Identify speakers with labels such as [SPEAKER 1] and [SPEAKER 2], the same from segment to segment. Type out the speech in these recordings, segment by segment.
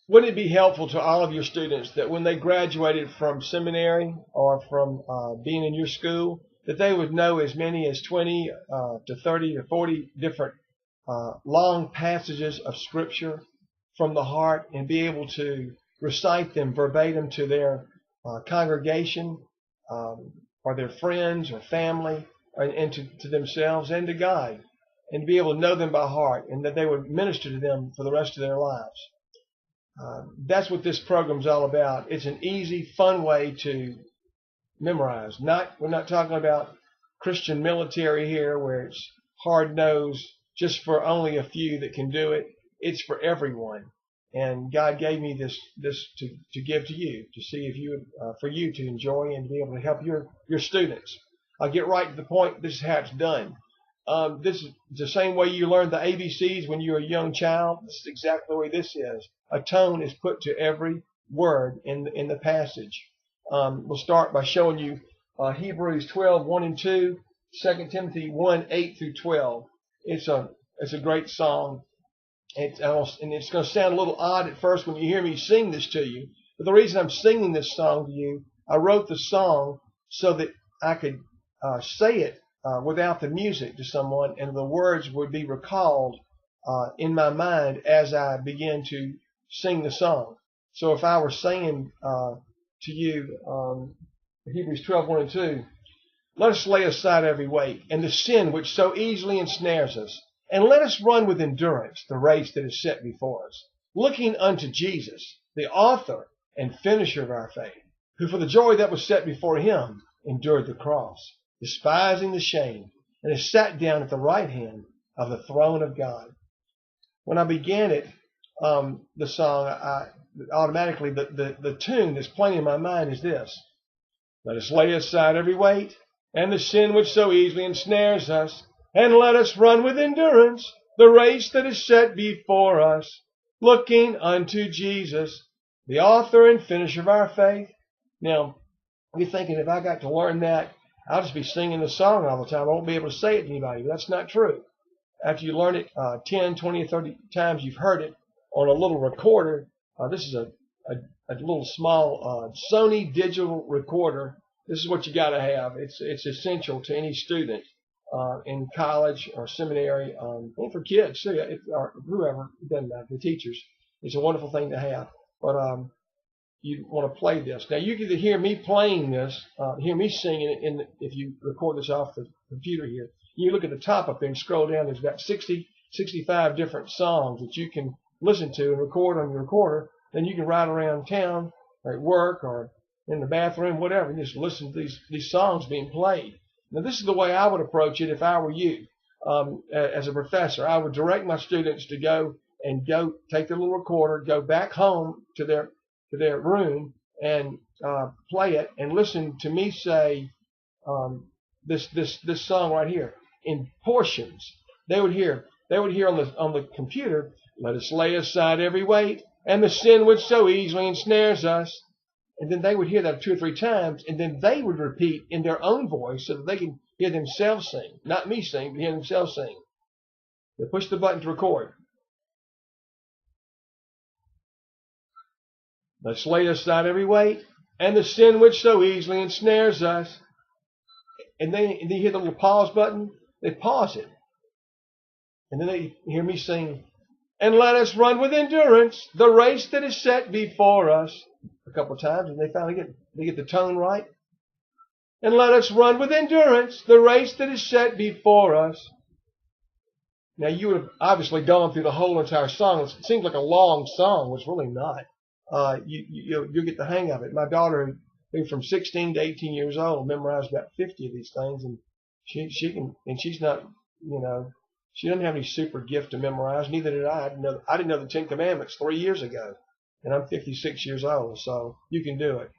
[SPEAKER 1] wouldn't it be helpful to all of your students that when they graduated from seminary or from being in your school, that they would know as many as 20 to 30 to 40 different long passages of Scripture from the heart and be able to recite them verbatim to their congregation or their friends or family and to themselves and to God, and be able to know them by heart and that they would minister to them for the rest of their lives. That's what this program's all about. It's an easy, fun way to memorize. We're not talking about Christian military here where it's hard-nosed just for only a few that can do it. It's for everyone. And God gave me this to give to you, to see if you for you to enjoy and be able to help your students. I'll get right to the point. This is how it's done. This is the same way you learned the ABCs when you were a young child. This is exactly the way this is. A tone is put to every word in the passage. We'll start by showing you Hebrews 12:1 and 2, 2 Timothy 1:8 through 12. It's a great song. And it's going to sound a little odd at first when you hear me sing this to you. But the reason I'm singing this song to you, I wrote the song so that I could say it without the music to someone, and the words would be recalled in my mind as I begin to sing the song. So if I were singing to you Hebrews 12:1 and 2, let us lay aside every weight and the sin which so easily ensnares us, and let us run with endurance the race that is set before us, looking unto Jesus, the author and finisher of our faith, who for the joy that was set before him endured the cross, despising the shame, and has sat down at the right hand of the throne of God. When I began it, the song, automatically the tune that's playing in my mind is this: let us lay aside every weight and the sin which so easily ensnares us, and let us run with endurance the race that is set before us, looking unto Jesus, the author and finisher of our faith. Now, you're thinking, if I got to learn that, I'll just be singing the song all the time. I won't be able to say it to anybody. But that's not true. After you learn it 10, 20, or 30 times, you've heard it on a little recorder. This is a little small Sony digital recorder. This is what you got to have. It's essential to any student in college or seminary, and for kids too, or whoever, it doesn't matter, the teachers. It's a wonderful thing to have. But you want to play this. Now you can hear me playing this, hear me singing it if you record this off the computer here. You look at the top up there and scroll down, there's about 65 different songs that you can listen to and record on your recorder. Then you can ride around town or at work or in the bathroom, whatever, and just listen to these songs being played. Now this is the way I would approach it if I were you. As a professor, I would direct my students to go take their little recorder, go back home to their room and play it and listen to me say this song right here in portions. They would hear on the computer, let us lay aside every weight and the sin which so easily ensnares us. And then they would hear that 2 or 3 times, and then they would repeat in their own voice so that they can hear themselves sing. Not me sing, but hear themselves sing. They push the button to record. Let's lay aside every weight and the sin which so easily ensnares us. And then you hear the little pause button. They pause it. And then they hear me sing, and let us run with endurance the race that is set before us. A couple of times, and they finally get the tone right. And let us run with endurance the race that is set before us. Now you would have obviously gone through the whole entire song. It seems like a long song, which really not. You'll get the hang of it. My daughter, who from 16 to 18 years old, memorized about 50 of these things, and she can, and she's not, she doesn't have any super gift to memorize. Neither did I. I didn't know the 10 Commandments 3 years ago, and I'm 56 years old, so you can do it.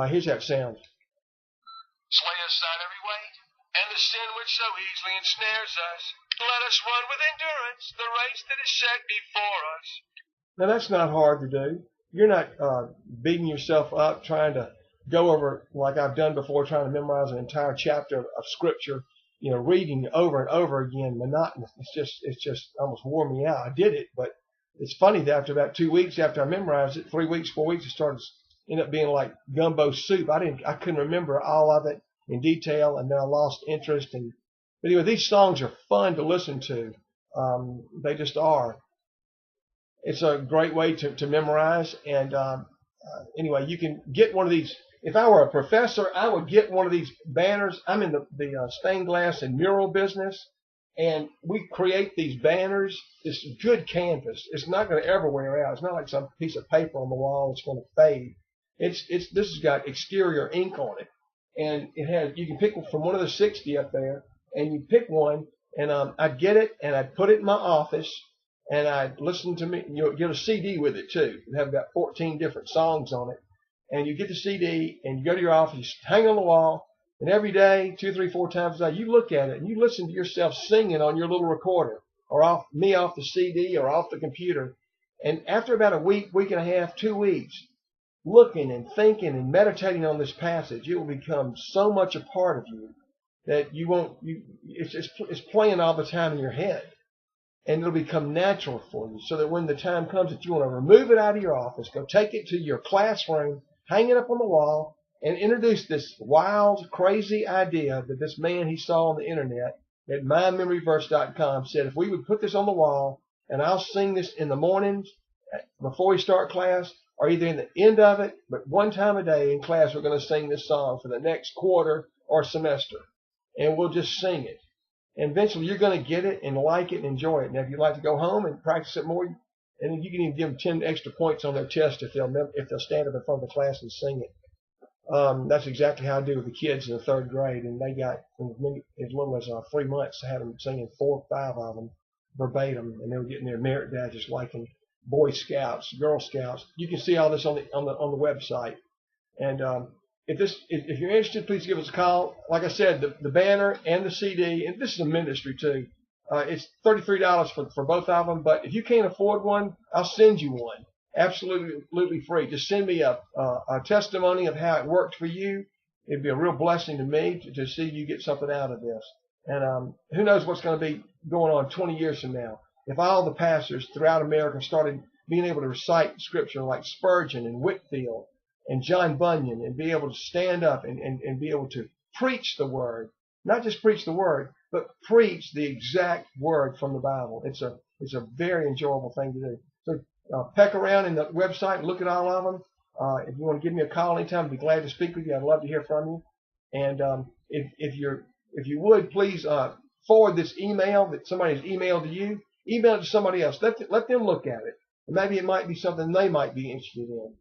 [SPEAKER 1] Here's how it sounds. Lay aside every weight and the sin which so easily ensnares us. Let us run with endurance the race that is set before us. Now that's not hard to do. You're not beating yourself up trying to go over, like I've done before, trying to memorize an entire chapter of Scripture, reading over and over again, monotonous. It's just almost wore me out. I did it, but it's funny that after about 2 weeks after I memorized it, 3 weeks, 4 weeks, it started end up being like gumbo soup. I couldn't remember all of it in detail, and then I lost interest. But anyway, these songs are fun to listen to. They just are. It's a great way to memorize. And anyway, you can get one of these. If I were a professor, I would get one of these banners. I'm in the stained glass and mural business, and we create these banners. It's good canvas. It's not going to ever wear out. It's not like some piece of paper on the wall that's going to fade. This has got exterior ink on it, and it has. You can pick from one of the 60 up there, and you pick one, and I'd get it and I'd put it in my office, and I'd listen to me. You'll get a CD with it too. You have about 14 different songs on it, and you get the CD and you go to your office, hang on the wall, and every day, 2, 3, 4 times a day, you look at it and you listen to yourself singing on your little recorder, or off the CD or off the computer, and after about a week, week and a half, 2 weeks, looking and thinking and meditating on this passage, it will become so much a part of you that you won't. It's playing all the time in your head, and it'll become natural for you. So that when the time comes that you want to remove it out of your office, go take it to your classroom, hang it up on the wall, and introduce this wild, crazy idea that this man he saw on the internet at mymemoryverse.com said, if we would put this on the wall, and I'll sing this in the mornings before we start class, or either in the end of it, but one time a day in class we're going to sing this song for the next quarter or semester, and we'll just sing it. And eventually you're going to get it and like it and enjoy it. Now, if you'd like to go home and practice it more, and you can even give them 10 extra points on their test if they'll stand up in front of the class and sing it. That's exactly how I do with the kids in the 3rd grade, and they got as little as 3 months to have them singing 4 or 5 of them verbatim, and they were getting their merit badges like in Boy Scouts, Girl Scouts. You can see all this on the website. And if you're interested, please give us a call. Like I said, the banner and the CD, and this is a ministry too. It's $33 for both of them. But if you can't afford one, I'll send you one, absolutely free. Just send me a testimony of how it worked for you. It'd be a real blessing to me to see you get something out of this. And who knows what's going to be going on 20 years from now. If all the pastors throughout America started being able to recite scripture like Spurgeon and Whitefield and John Bunyan, and be able to stand up and be able to preach the word, not just preach the word, but preach the exact word from the Bible. It's a very enjoyable thing to do. So peck around in the website and look at all of them. If you want to give me a call anytime, I'd be glad to speak with you. I'd love to hear from you. And if you would, please forward this email that somebody's emailed to you. Email it to somebody else. Let them look at it. And maybe it might be something they might be interested in.